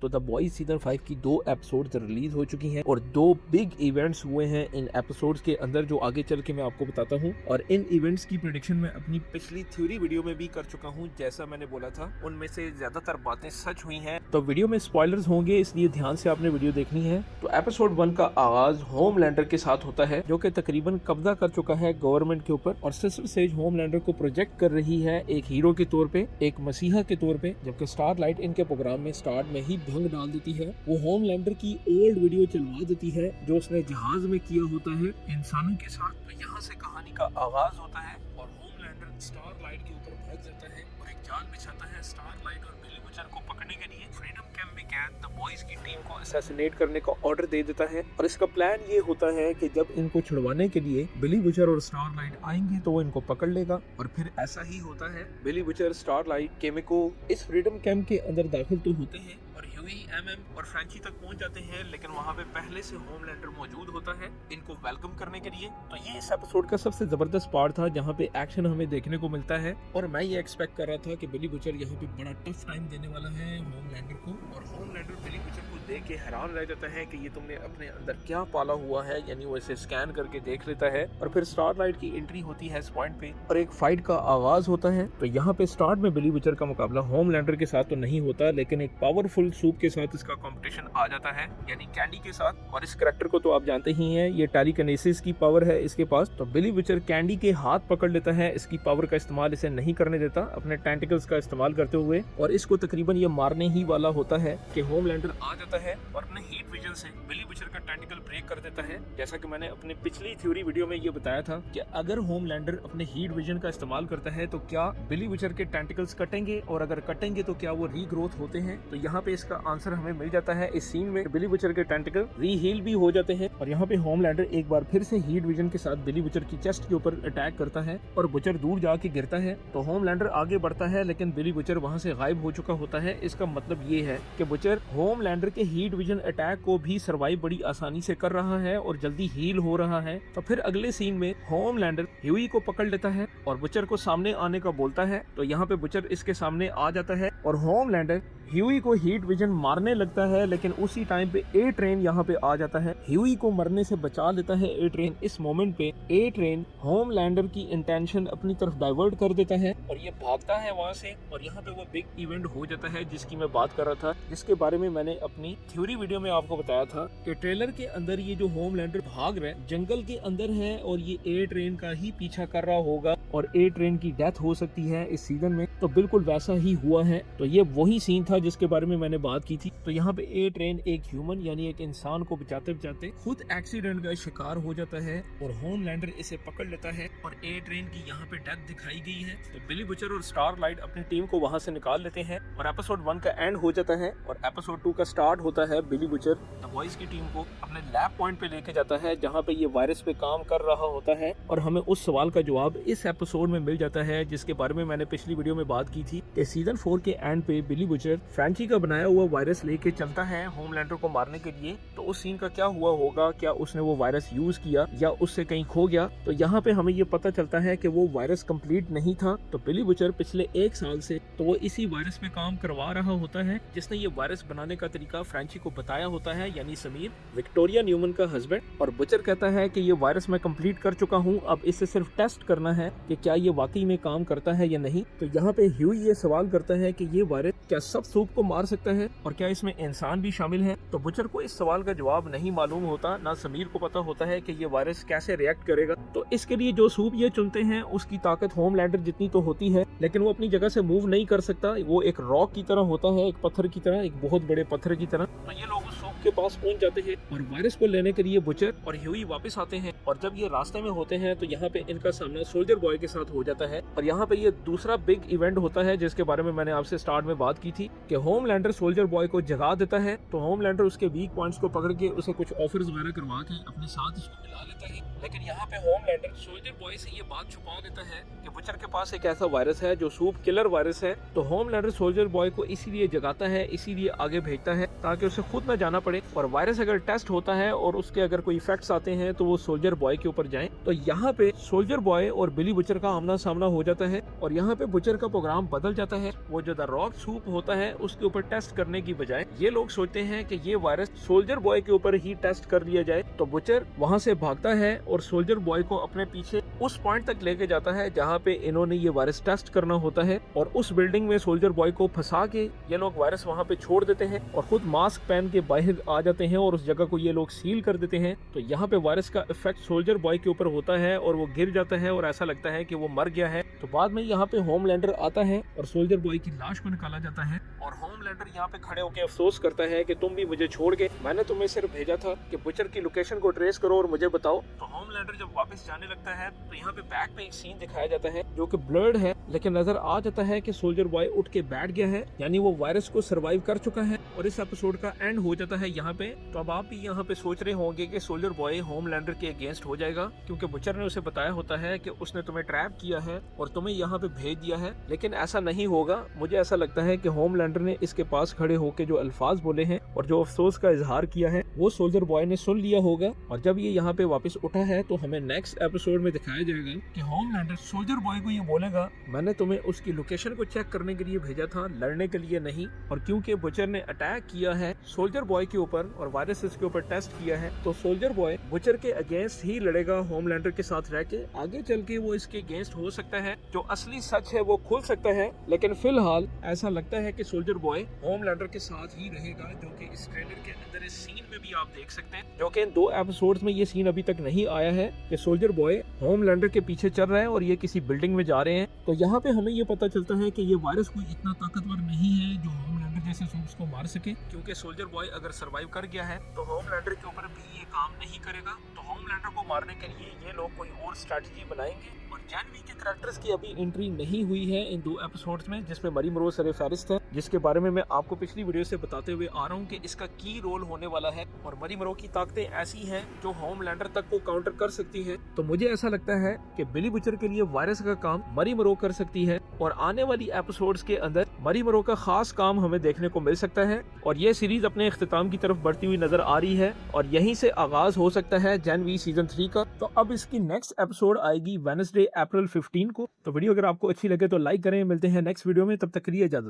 तो the boys season 5 की 2 episodes release हो चुकी हैं और 2 बिग इवेंट्स हुए हैं इन एपिसोड्स के अंदर, जो आगे चल के मैं आपको बताता हूँ। और इन इवेंट्स की प्रेडिक्शन मैं अपनी पिछली थ्योरी वीडियो में भी कर चुका हूँ। जैसा मैंने बोला था, उनमें से ज्यादातर बातें सच हुई हैं। तो वीडियो में स्पॉयलर्स होंगे, इसलिए ध्यान से आपने वीडियो देखनी है। तो एपिसोड 1 का आगाज होमलैंडर के साथ होता है, जो कि तकरीबन कब्जा कर चुका है गवर्नमेंट के ऊपर, और सिस्टर सेज होमलैंडर को प्रोजेक्ट कर रही है एक हीरो के तौर पे, एक मसीहा के तौर पे, जबकि स्टारलाइट इनके प्रोग्राम में स्टार्ट में ही भंग डाल देती है। वो होमलैंडर की ओल्ड वीडियो चलवा देती है जो उसने जहाज में किया होता है इंसानों के साथ। तो यहाँ से कहानी का आगाज होता है और होमलैंडर स्टारलाइट के ऊपर भाग जाता है और एक जाल बिछाता है स्टारलाइट और बिली बुचर को पकड़ने के लिए। फ्रीडम कैंप में कैद द बॉयज की टीम को असैसिनेट करने का ऑर्डर दे देता है और इसका प्लान ये होता है कि जब इनको छुड़वाने के लिए बिली बुचर और स्टारलाइट आएंगे तो वो इनको पकड़ लेगा। और फिर ऐसा ही होता है। बिली बुचर, स्टारलाइट, केमिको इस फ्रीडम कैंप के अंदर दाखिल तो होते हैं और ह्यूई, एमएम और फ्रेंची तक पहुंच जाते हैं, लेकिन वहां पे पहले से होमलैंडर मौजूद होता है इनको वेलकम करने के लिए। तो ये इस एपिसोड का सबसे जबरदस्त पार्ट था, जहां पे एक्शन हमें देखने को मिलता है। और मैं ये एक्सपेक्ट कर रहा था कि बिली बुचर यहाँ पे बड़ा टफ टाइम देने वाला है होमलैंडर को, और होमलैंडर बिली बुचर को देख के हैरान रह जाता है कि ये तुमने अपने अंदर क्या पाला हुआ है। यानी वो इसे स्कैन करके देख लेता है। और फिर स्टारलाइट की एंट्री होती है इस पॉइंट पे और एक फाइट का आगाज होता है। तो यहाँ पे स्टार्ट में बिली बुचर का मुकाबला होमलैंडर के साथ तो नहीं होता, लेकिन एक पावरफुल सूप के साथ इसका कंपटीशन आ जाता है, यानी कैंडी के साथ। और इस कैरेक्टर को तो आप जानते ही हैं, ये टेलीकिनेसिस की पावर है इसके पास। तो बिली बुचर कैंडी के हाथ पकड़ लेता है, इसकी पावर का इस्तेमाल इसे नहीं करने देता अपने टेंटिकल्स का इस्तेमाल करते हुए, और इसको तकरीबन ये मारने ही वाला होता है कि होमलैंडर आ जाता है और अपने हीट विजन से बिली बुचर का टेंटिकल ब्रेक कर देता है। जैसा कि मैंने अपनी पिछली थ्योरी वीडियो में ये बताया था कि अगर होमलैंडर अपने हीट विजन का इस्तेमाल करता है तो क्या बिली बुचर के टेंटिकल्स कटेंगे, और अगर कटेंगे तो क्या वो रीग्रोथ होते हैं। तो यहाँ पे इसका आंसर हमें मिल जाता है इस सीन में। बिली बुचर के टेंटिकल रीहील भी हो जाते हैं और यहाँ पे होमलैंडर एक बार फिर से हीट विजन के साथ बिली बुचर की चेस्ट के ऊपर अटैक करता है और बुचर दूर जाके गिरता है। तो होमलैंडर आगे बढ़ता है, लेकिन बिली बुचर वहाँ से गायब हो चुका होता है। इसका मतलब ये है कि बुचर होमलैंडर के हीट विजन अटैक को भी सर्वाइव बड़ी आसानी से कर रहा है और जल्दी हील हो रहा है। तो फिर अगले सीन में होमलैंडर ह्यूई को पकड़ लेता है और बुचर को सामने आने का बोलता है। तो यहाँ पे बुचर इसके सामने आ जाता है और होमलैंडर ह्यूई को हीट विजन मारने लगता है, लेकिन उसी टाइम पे ए ट्रेन यहाँ पे आ जाता है, ह्यूई को मरने से बचा लेता है ए ट्रेन। इस मोमेंट पे ए ट्रेन होमलैंडर की इंटेंशन अपनी तरफ डाइवर्ट कर देता है और ये भागता है वहाँ से। और यहाँ पे वो बिग इवेंट हो जाता है जिसकी मैं बात कर रहा था, जिसके बारे में मैंने अपनी थ्योरी वीडियो में आपको बताया था कि ट्रेलर के अंदर ये जो होमलैंडर भाग रहा है जंगल के अंदर है और ये ए ट्रेन का ही पीछा कर रहा होगा और ए ट्रेन की डेथ हो सकती है इस सीजन में। तो बिल्कुल वैसा ही हुआ है। तो ये वही सीन था जिसके बारे में मैंने बात की थी। तो यहाँ पे ए ट्रेन एक ह्यूमन यानी एक इंसान को बचाते बचाते खुद एक्सीडेंट का शिकार हो जाता है और होमलैंडर इसे पकड़ लेता है और ए ट्रेन की यहाँ पे डेथ दिखाई गई है। तो बिली बुचर और स्टारलाइट अपनी टीम को वहाँ से निकाल लेते हैं और एपिसोड 1 का एंड हो जाता है और एपिसोड 2 का स्टार्ट होता है। बिली बुचर द बॉयज की टीम को अपने लैब पॉइंट पे लेके जाता है जहाँ पे ये वायरस पे काम कर रहा होता है और हमें उस सवाल का जवाब इस एपिसोड में मिल जाता है जिसके बारे में मैंने पिछली वीडियो में बात की थी कि सीजन 4 के एंड पे बिली बुचर फ्रेंची का बनाया हुआ वायरस लेके चलता है होमलैंडर को मारने के लिए। तो उस सीन का क्या हुआ होगा, क्या उसने वो वायरस यूज किया या उससे कहीं खो गया। तो यहाँ पे हमें ये पता चलता है कि वो वायरस कंप्लीट नहीं था। तो बिली बुचर पिछले 1 साल से तो वो इसी वायरस पे काम करवा रहा होता है जिसने ये वायरस बनाने का तरीका फ्रेंची को बताया होता है, यानी समीर, विक्टोरिया न्यूमन का हस्बैंड। और बुचर कहता है कि ये वायरस मैं कंप्लीट कर चुका हूँ, अब इससे सिर्फ टेस्ट करना है कि क्या ये वाकई में काम करता है या नहीं। तो यहाँ पे ह्यूई ये सवाल करता है कि ये वायरस क्या सब सूप को मार सकता है और क्या इसमें इंसान भी शामिल है। तो बुचर को इस सवाल का जवाब नहीं मालूम होता, ना समीर को पता होता है कि ये वायरस कैसे रिएक्ट करेगा। तो इसके लिए जो सूप ये चुनते हैं उसकी ताकत होमलैंडर जितनी तो होती है, लेकिन वो अपनी जगह से मूव नहीं कर सकता। वो एक रॉक की तरह होता है, एक पत्थर की तरह, एक बहुत बड़े पत्थर की तरह। तो ये लोग उस सूप के पास पहुंच जाते हैं और वायरस को लेने के लिए बुचर और ह्यूई वापस आते हैं। और जब ये रास्ते में होते हैं तो यहाँ पे इनका सामना सोल्जर बॉय के साथ हो जाता है और यहाँ पे ये दूसरा बिग इवेंट होता है जिसके बारे में मैंने आपसे स्टार्ट में बात की थी कि होमलैंडर सोल्जर बॉय को जगा देता है। तो होमलैंडर उसके वीक पॉइंट्स को पकड़ के उसे कुछ ऑफर्स वगैरह करवा के अपने साथ उसको मिला लेता है लेकिन यहाँ पे होमलैंडर सोल्जर बॉय से ये बात छुपा देता है कि बुचर के पास एक ऐसा वायरस है जो सूप किलर वायरस है। तो होमलैंडर सोल्जर बॉय को इसीलिए जगाता है, इसीलिए आगे भेजता है ताकि उसे खुद न जाना पड़े, और वायरस अगर टेस्ट होता है और उसके अगर कोई इफेक्ट्स आते हैं तो वो सोल्जर बॉय के ऊपर जाएं। तो यहाँ पे सोल्जर बॉय और बिली बुचर का आमना सामना हो जाता है और यहाँ पे बुचर का प्रोग्राम बदल जाता है। वो जो द रॉक सूप होता है उसके ऊपर टेस्ट करने की बजाय ये लोग सोचते हैं कि ये वायरस सोल्जर बॉय के ऊपर ही टेस्ट कर लिया जाए। तो बुचर वहाँ से भागता है और सोल्जर बॉय को अपने पीछे उस पॉइंट तक लेके जाता है जहाँ पे इन्होंने ये वायरस टेस्ट करना होता है, और उस बिल्डिंग में सोल्जर बॉय को फंसा के ये लोग वायरस वहाँ पे छोड़ देते हैं और खुद मास्क पहन के बाहर आ जाते हैं और उस जगह को ये लोग सील कर देते हैं। तो यहाँ पे वायरस का इफेक्ट सोल्जर बॉय के ऊपर होता है और वो गिर जाता है और ऐसा लगता है कि वो मर गया है। तो बाद में यहाँ पे होमलैंडर आता है और सोल्जर बॉय की लाश को निकाला जाता है और होमलैंडर यहाँ पे खड़े होकर अफसोस करता है कि तुम भी मुझे छोड़ के, मैंने तुम्हें सिर्फ भेजा था कि बुचर की लोकेशन को ट्रेस करो और मुझे बताओ। तो होमलैंडर जब वापस जाने लगता है तो यहाँ पे बैक पे एक सीन दिखाया जाता है जो कि ब्लर्ड है, लेकिन नजर आ जाता है कि सोल्जर बॉय उठ के बैठ गया है, यानी वो वायरस को सरवाइव कर चुका है और इस एपिसोड का एंड हो जाता है यहाँ पे। तो अब आप भी यहाँ पे सोच रहे होंगे कि सोल्जर बॉय होमलैंडर के अगेंस्ट हो जाएगा क्योंकि बुचर ने उसे बताया होता है कि उसने तुम्हें ट्रैप किया है और तुम्हें यहाँ पे भेज दिया है, लेकिन ऐसा नहीं होगा। मुझे ऐसा लगता है कि होमलैंडर ने इसके पास खड़े होकर जो अल्फाज बोले हैं और जो अफसोस का इजहार किया है वो सोल्जर बॉय ने सुन लिया होगा, और जब ये यहाँ पे वापस उठा है तो हमें नेक्स्ट एपिसोड में दिखाया जाएगा कि होमलैंडर सोल्जर बॉय को ये बोलेगा, मैंने तुम्हें उसकी लोकेशन को चेक करने के लिए भेजा था, लड़ने के लिए नहीं। और क्योंकि बुचर ने अटैक किया है सोल्जर बॉय के ऊपर और वायरस के ऊपर टेस्ट किया है, तो सोल्जर बॉय बुचर के अगेंस्ट ही लड़ेगा होमलैंडर के साथ रह के। आगे चल के वो इसके अगेंस्ट हो सकता है, जो असली सच है वो खुल सकता है, लेकिन फिलहाल ऐसा लगता है कि सोल्जर बॉय होमलैंडर के साथ ही रहेगा, जो कि इस ट्रेलर के अंदर इस सीन में भी आप देख सकते हैं, जो कि इन 2 एपिसोड्स में ये सीन अभी तक नहीं आया है कि सोल्जर बॉय होमलैंडर के पीछे चल रहा है और ये किसी बिल्डिंग में जा रहे हैं। तो यहाँ पे हमें ये पता चलता है कि ये वायरस कोई इतना ताकतवर नहीं है जो होमलैंडर जैसे सूप्स को मार सके, क्योंकि सोल्जर बॉय अगर सरवाइव कर गया है तो होमलैंडर के ऊपर भी ये काम नहीं करेगा। तो होमलैंडर को मारने के लिए ये लोग कोई और स्ट्रेटजी बनाएंगे। और जैन वी के कैरेक्टर्स की अभी एंट्री नहीं हुई है इन 2 एपिसोड्स में, जिसमें मरी मरो सरे फेरिस्त है, जिसके बारे में मैं आपको पिछली वीडियो से बताते हुए आ रहा हूँ कि इसका की रोल होने वाला है। और मरी मरो की ताकतें ऐसी हैं जो होमलैंडर तक को काउंटर कर सकती है। तो मुझे ऐसा लगता है कि बिली बुचर के लिए वायरस का काम मरी मरो कर सकती है, और आने वाली एपिसोड्स के अंदर मरी मरो का खास काम हमें देखने को मिल सकता है। और ये सीरीज अपने इख्तिताम की तरफ बढ़ती हुई नजर आ रही है और यहीं से आगाज हो सकता है जैन वी सीजन 3 का। तो अब इसकी नेक्स्ट एपिसोड आएगी वेडनेसडे अप्रैल 15 को। तो वीडियो अगर आपको अच्छी लगे तो लाइक करें। मिलते हैं नेक्स्ट वीडियो में, तब तक के लिए इजाजत।